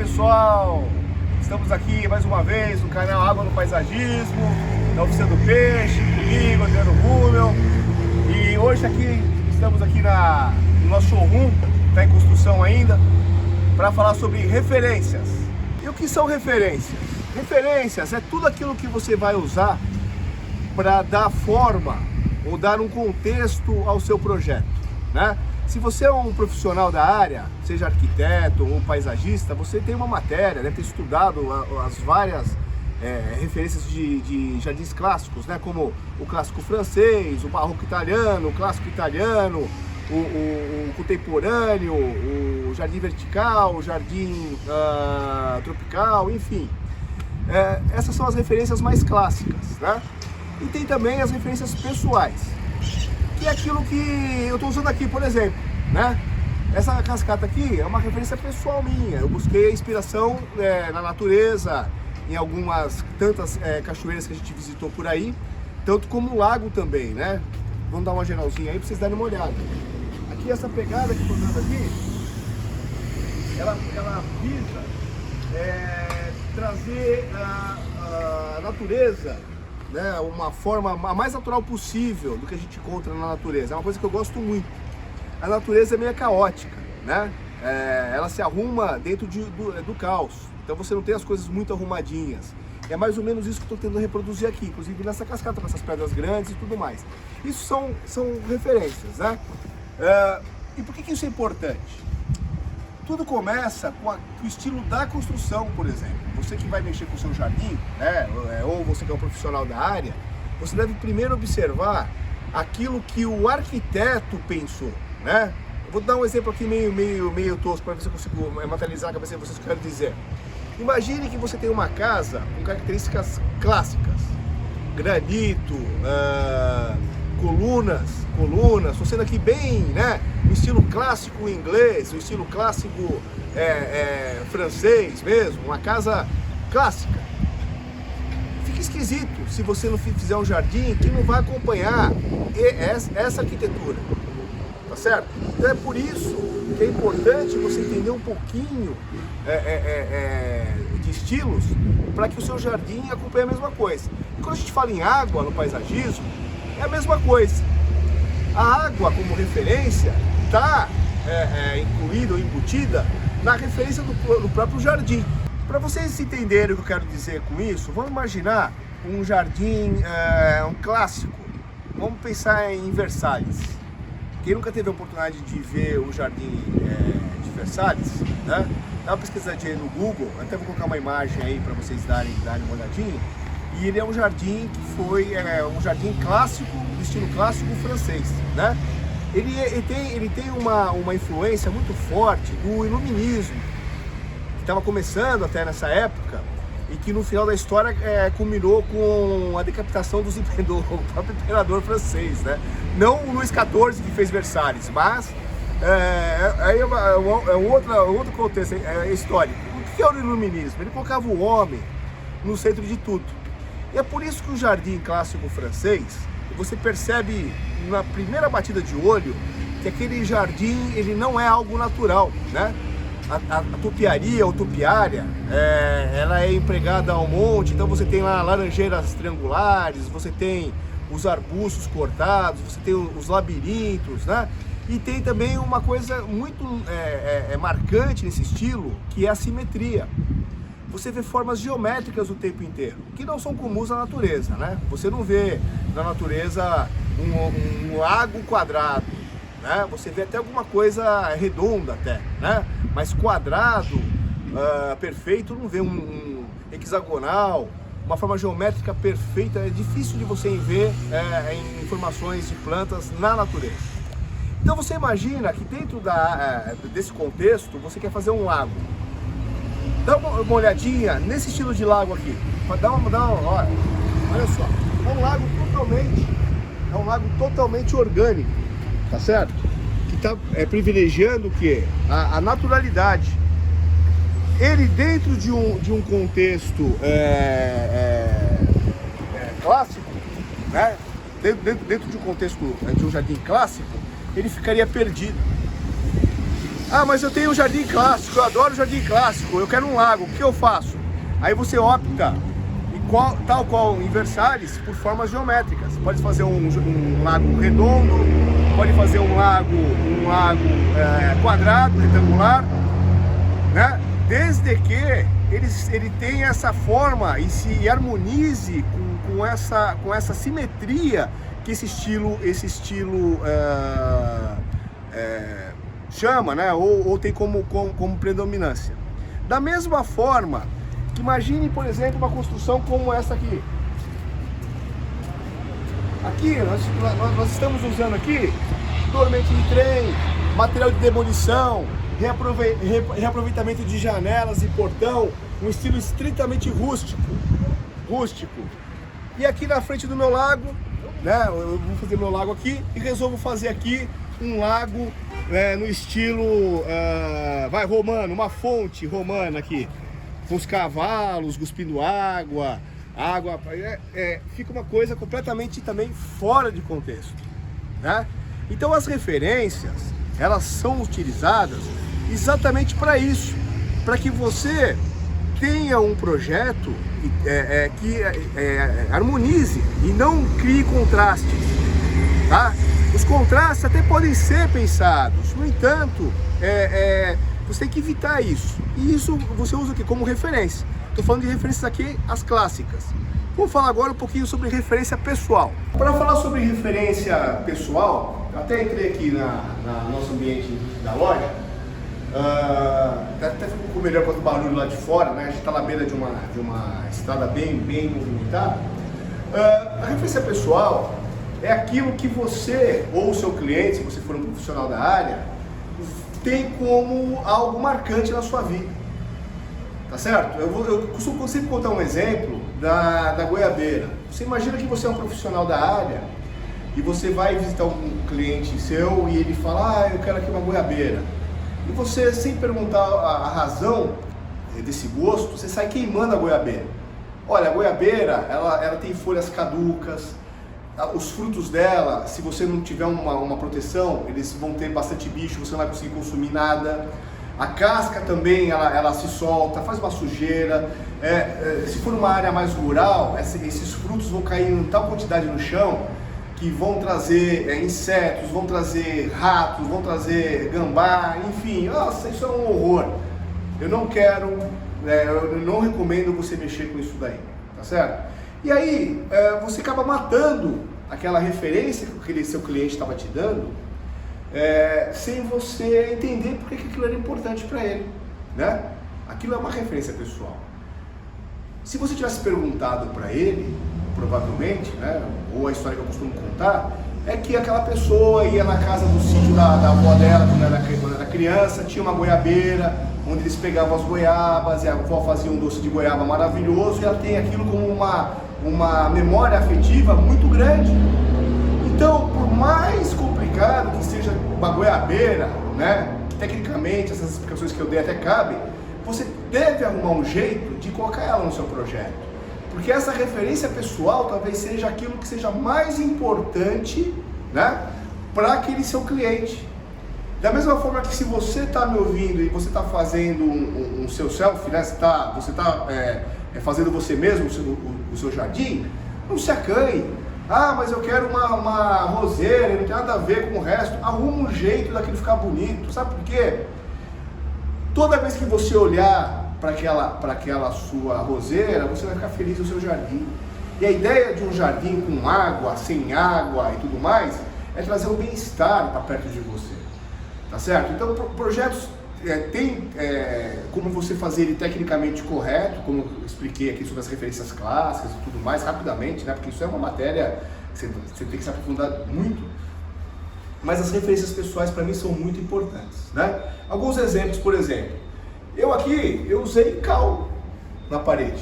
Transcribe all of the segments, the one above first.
pessoal, estamos aqui mais uma vez no canal Água no Paisagismo, da Oficina do Peixe, comigo, Adriano Rummel. E hoje estamos aqui no nosso showroom, está em construção ainda, para falar sobre referências. E o que são referências? Referências é tudo aquilo que você vai usar para dar forma ou dar um contexto ao seu projeto, né? Se você é um profissional da área, seja arquiteto ou paisagista, você tem uma matéria, deve ter estudado as várias referências de jardins clássicos, né? Como o clássico francês, o barroco italiano, o clássico italiano, o contemporâneo, o jardim vertical, o jardim tropical, enfim. Essas são as referências mais clássicas, né? E tem também as referências pessoais, que é aquilo que eu estou usando aqui, por exemplo, né? Essa cascata aqui é uma referência pessoal minha. Eu busquei inspiração na natureza, em algumas tantas cachoeiras que a gente visitou por aí, tanto como o lago também, né? Vamos dar uma geralzinha aí para vocês darem uma olhada. Aqui essa pegada que eu estou dando aqui, ela visa trazer a natureza, né, uma forma a mais natural possível do que a gente encontra na natureza. É uma coisa que eu gosto muito. A natureza é meio caótica, né? Ela se arruma dentro do caos. Então você não tem as coisas muito arrumadinhas. É mais ou menos isso que eu estou tentando reproduzir aqui, inclusive nessa cascata, com essas pedras grandes e tudo mais. Isso são referências, né? E por que isso é importante? Tudo começa com o estilo da construção, por exemplo. Você que vai mexer com o seu jardim, né, ou você que é um profissional da área, você deve primeiro observar aquilo que o arquiteto pensou, né? Eu vou dar um exemplo aqui meio tosco para ver se eu consigo materializar a cabeça de vocês o que eu quero dizer. Imagine que você tem uma casa com características clássicas, granito, colunas, estou sendo aqui bem, né, o estilo clássico inglês, o estilo clássico francês mesmo, uma casa clássica. Fica esquisito se você não fizer um jardim que não vai acompanhar essa arquitetura, tá certo? Então é por isso que é importante você entender um pouquinho de estilos para que o seu jardim acompanhe a mesma coisa. E quando a gente fala em água no paisagismo, é a mesma coisa. A água como referência está incluída ou embutida na referência do próprio jardim. Para vocês entenderem o que eu quero dizer com isso, vamos imaginar um jardim, um clássico. Vamos pensar em Versalhes. Quem nunca teve a oportunidade de ver o jardim de Versalhes, né? Dá uma pesquisadinha aí no Google, até vou colocar uma imagem aí para vocês darem uma olhadinha. E ele é um jardim que foi um jardim clássico, do estilo clássico francês, né? Ele tem uma influência muito forte do iluminismo, que estava começando até nessa época, e que no final da história culminou com a decapitação do próprio imperador francês, né? Não o Luís XIV que fez Versalhes, mas aí é um outro contexto histórico. O que é o iluminismo? Ele colocava o homem no centro de tudo. E é por isso que o jardim clássico francês, você percebe na primeira batida de olho que aquele jardim ele não é algo natural, né? A topiaria ou topiária, ela é empregada ao monte, então você tem lá laranjeiras triangulares, você tem os arbustos cortados, você tem os labirintos, né? E tem também uma coisa muito marcante nesse estilo, que é a simetria. Você vê formas geométricas o tempo inteiro, que não são comuns na natureza, né? Você não vê na natureza um lago quadrado, né? Você vê até alguma coisa redonda até, né? Mas quadrado, perfeito, não vê um hexagonal, uma forma geométrica perfeita. É difícil de você ver em formações de plantas na natureza. Então você imagina que dentro desse contexto, você quer fazer um lago. Dá uma olhadinha nesse estilo de lago aqui. Olha só, é um lago totalmente orgânico, tá certo? Que está privilegiando o quê? A naturalidade. Ele dentro de um contexto clássico, né? Dentro de um contexto de um jardim clássico, ele ficaria perdido. Ah, mas eu tenho um jardim clássico, eu adoro jardim clássico, eu quero um lago, o que eu faço? Aí você opta, tal qual em Versalhes, por formas geométricas. Pode fazer um lago redondo, pode fazer um lago quadrado, retangular, né? Desde que ele tenha essa forma e se harmonize com essa simetria que esse estilo chama, né? Ou tem como predominância. Da mesma forma, que imagine, por exemplo, uma construção como essa aqui. Aqui, nós estamos usando aqui dormente de trem, material de demolição, reaproveitamento de janelas e portão, um estilo estritamente rústico. E aqui na frente do meu lago, né, eu vou fazer meu lago aqui e resolvo fazer aqui um lago no estilo romano, uma fonte romana aqui, com os cavalos cuspindo água, fica uma coisa completamente também fora de contexto, né? Então as referências, elas são utilizadas exatamente para isso, para que você tenha um projeto que harmonize e não crie contrastes, tá? Os contrastes até podem ser pensados, no entanto, você tem que evitar isso. E isso você usa aqui como referência. Estou falando de referências aqui, as clássicas. Vamos falar agora um pouquinho sobre referência pessoal. Para falar sobre referência pessoal, eu até entrei aqui no nosso ambiente da loja. Até ficou um pouco melhor quanto o barulho lá de fora, né? A gente está na beira de uma estrada bem movimentada. A referência pessoal é aquilo que você ou o seu cliente, se você for um profissional da área, tem como algo marcante na sua vida, tá certo? Eu costumo sempre contar um exemplo da goiabeira. Você imagina que você é um profissional da área e você vai visitar um cliente seu e ele fala, eu quero aqui uma goiabeira. E você, sem perguntar a razão desse gosto, você sai queimando a goiabeira. Olha, a goiabeira, ela tem folhas caducas, os frutos dela, se você não tiver uma proteção, eles vão ter bastante bicho, você não vai conseguir consumir nada. A casca também, ela se solta, faz uma sujeira. Se for uma área mais rural, esses frutos vão cair em tal quantidade no chão que vão trazer insetos, vão trazer ratos, vão trazer gambá, enfim, nossa, isso é um horror. Eu não quero, eu não recomendo você mexer com isso daí, tá certo? E aí, você acaba matando aquela referência que aquele seu cliente estava te dando, sem você entender por que aquilo era importante para ele, né? Aquilo é uma referência pessoal. Se você tivesse perguntado para ele, provavelmente, né, ou a história que eu costumo contar, é que aquela pessoa ia na casa do sítio da avó dela quando era criança, tinha uma goiabeira, onde eles pegavam as goiabas e a avó fazia um doce de goiaba maravilhoso e ela tem aquilo como uma memória afetiva muito grande. Então, por mais complicado que seja uma goiabeira, né, tecnicamente essas explicações que eu dei até cabem, você deve arrumar um jeito de colocar ela no seu projeto. Porque essa referência pessoal talvez seja aquilo que seja mais importante, né, para aquele seu cliente. Da mesma forma que se você está me ouvindo e você está fazendo um seu selfie, né, você está fazendo você mesmo o seu jardim, não se acanhe. Mas eu quero uma roseira, não tem nada a ver com o resto. Arruma um jeito daquilo ficar bonito. Sabe por quê? Toda vez que você olhar para aquela sua roseira, você vai ficar feliz no seu jardim. E a ideia de um jardim com água, sem água e tudo mais, é trazer um bem-estar para perto de você, tá certo? Então, projetos tem como você fazer ele tecnicamente correto, como eu expliquei aqui sobre as referências clássicas e tudo mais, rapidamente, né? Porque isso é uma matéria que você tem que se aprofundar muito. Mas as referências pessoais para mim são muito importantes, né? Alguns exemplos, por exemplo, eu usei cal na parede,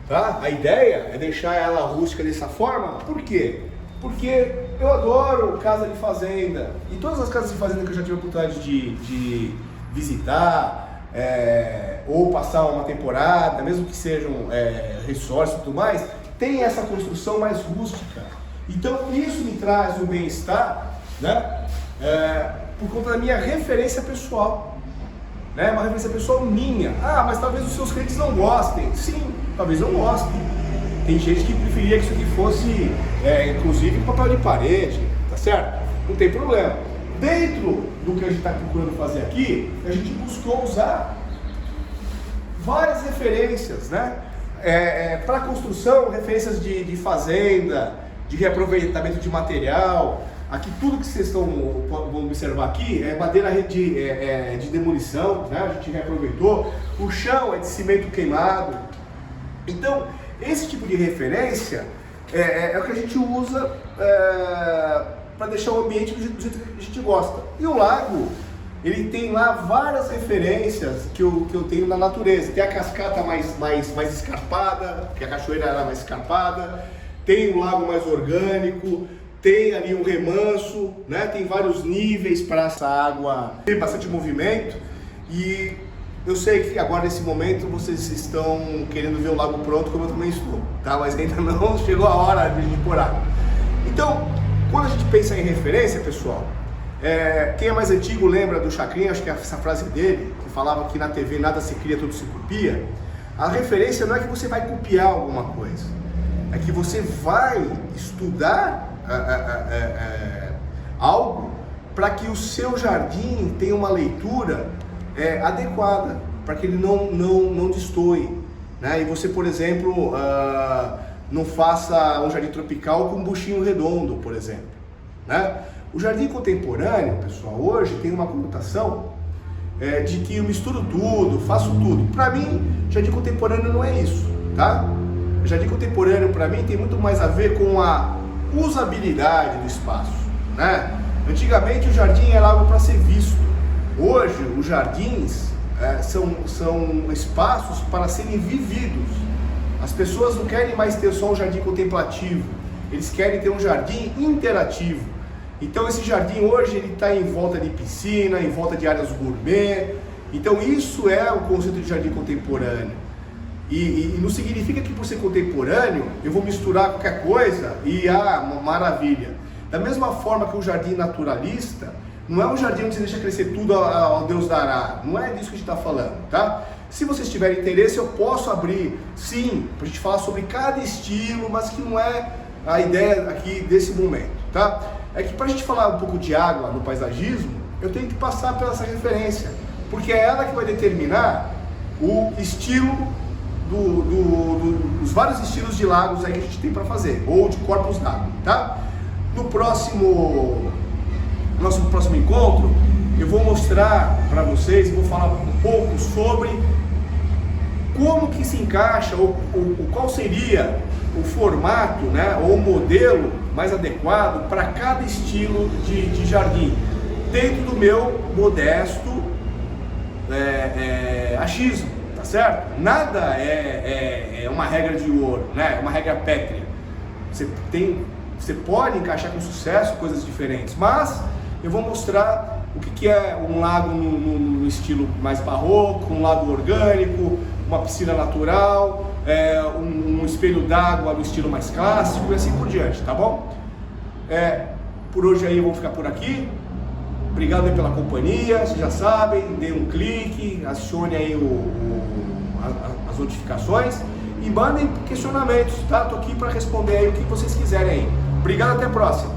tá? A ideia é deixar ela rústica dessa forma. Por quê? Porque eu adoro casa de fazenda, e todas as casas de fazenda que eu já tive a oportunidade de visitar, ou passar uma temporada, mesmo que sejam resorts e tudo mais, tem essa construção mais rústica. Então isso me traz um bem-estar, né? por conta da minha referência pessoal, né? Uma referência pessoal minha. Ah, mas talvez os seus clientes não gostem. Sim, talvez não gostem. Tem gente que preferia que isso aqui fosse, inclusive, papel de parede, tá certo? Não tem problema. Dentro do que a gente está procurando fazer aqui, a gente buscou usar várias referências, né? Para construção, referências de fazenda, de reaproveitamento de material. Aqui tudo que vocês vão observar aqui é madeira de demolição, né? A gente reaproveitou. O chão é de cimento queimado. Então, esse tipo de referência é o que a gente usa para deixar o ambiente do jeito que a gente gosta. E o lago, ele tem lá várias referências que eu tenho na natureza. Tem a cascata mais escarpada, que a cachoeira era mais escarpada. Tem o lago mais orgânico. Tem ali um remanso, né? Tem vários níveis para essa água. Tem bastante movimento. E eu sei que agora nesse momento vocês estão querendo ver o lago pronto, como eu também estou, tá? Mas ainda não chegou a hora de a gente pôr água. Então, quando a gente pensa em referência, pessoal, quem é mais antigo lembra do Chacrinha, acho que é essa frase dele, que falava que na TV nada se cria, tudo se copia. A referência não é que você vai copiar alguma coisa, é que você vai estudar algo para que o seu jardim tenha uma leitura adequada, para que ele não destoe, né? E você, por exemplo, não faça um jardim tropical com um buchinho redondo, por exemplo, né? O jardim contemporâneo, pessoal, hoje tem uma conotação de que eu misturo tudo, faço tudo. Para mim, jardim contemporâneo não é isso, tá? O jardim contemporâneo, para mim, tem muito mais a ver com a usabilidade do espaço, né? Antigamente o jardim era algo para ser visto. Hoje os jardins são espaços para serem vividos. As pessoas não querem mais ter só um jardim contemplativo, eles querem ter um jardim interativo. Então esse jardim hoje ele está em volta de piscina, em volta de áreas gourmet. Então isso é o conceito de jardim contemporâneo. E não significa que por ser contemporâneo eu vou misturar qualquer coisa e uma maravilha. Da mesma forma que o jardim naturalista não é um jardim onde você deixa crescer tudo ao Deus dará. Não é disso que a gente está falando, tá? Se vocês tiverem interesse, eu posso abrir, sim, para a gente falar sobre cada estilo, mas que não é a ideia aqui desse momento, tá? É que para a gente falar um pouco de água no paisagismo, eu tenho que passar pela essa referência, porque é ela que vai determinar o estilo dos vários estilos de lagos aí que a gente tem para fazer, ou de corpos d'água, tá? No nosso próximo encontro, eu vou mostrar para vocês, vou falar um pouco sobre como que se encaixa, ou qual seria o formato, né, ou o modelo mais adequado para cada estilo de jardim, dentro do meu modesto achismo, tá certo? Nada é uma regra de ouro, né? É uma regra pétrea. Você pode encaixar com sucesso coisas diferentes, mas eu vou mostrar o que é um lago no estilo mais barroco, um lago orgânico, uma piscina natural, um espelho d'água no estilo mais clássico e assim por diante, tá bom? Por hoje aí eu vou ficar por aqui. Obrigado aí pela companhia, vocês já sabem, dê um clique, acione aí as notificações e mandem questionamentos, tá? Tô aqui para responder aí o que vocês quiserem aí. Obrigado, até a próxima.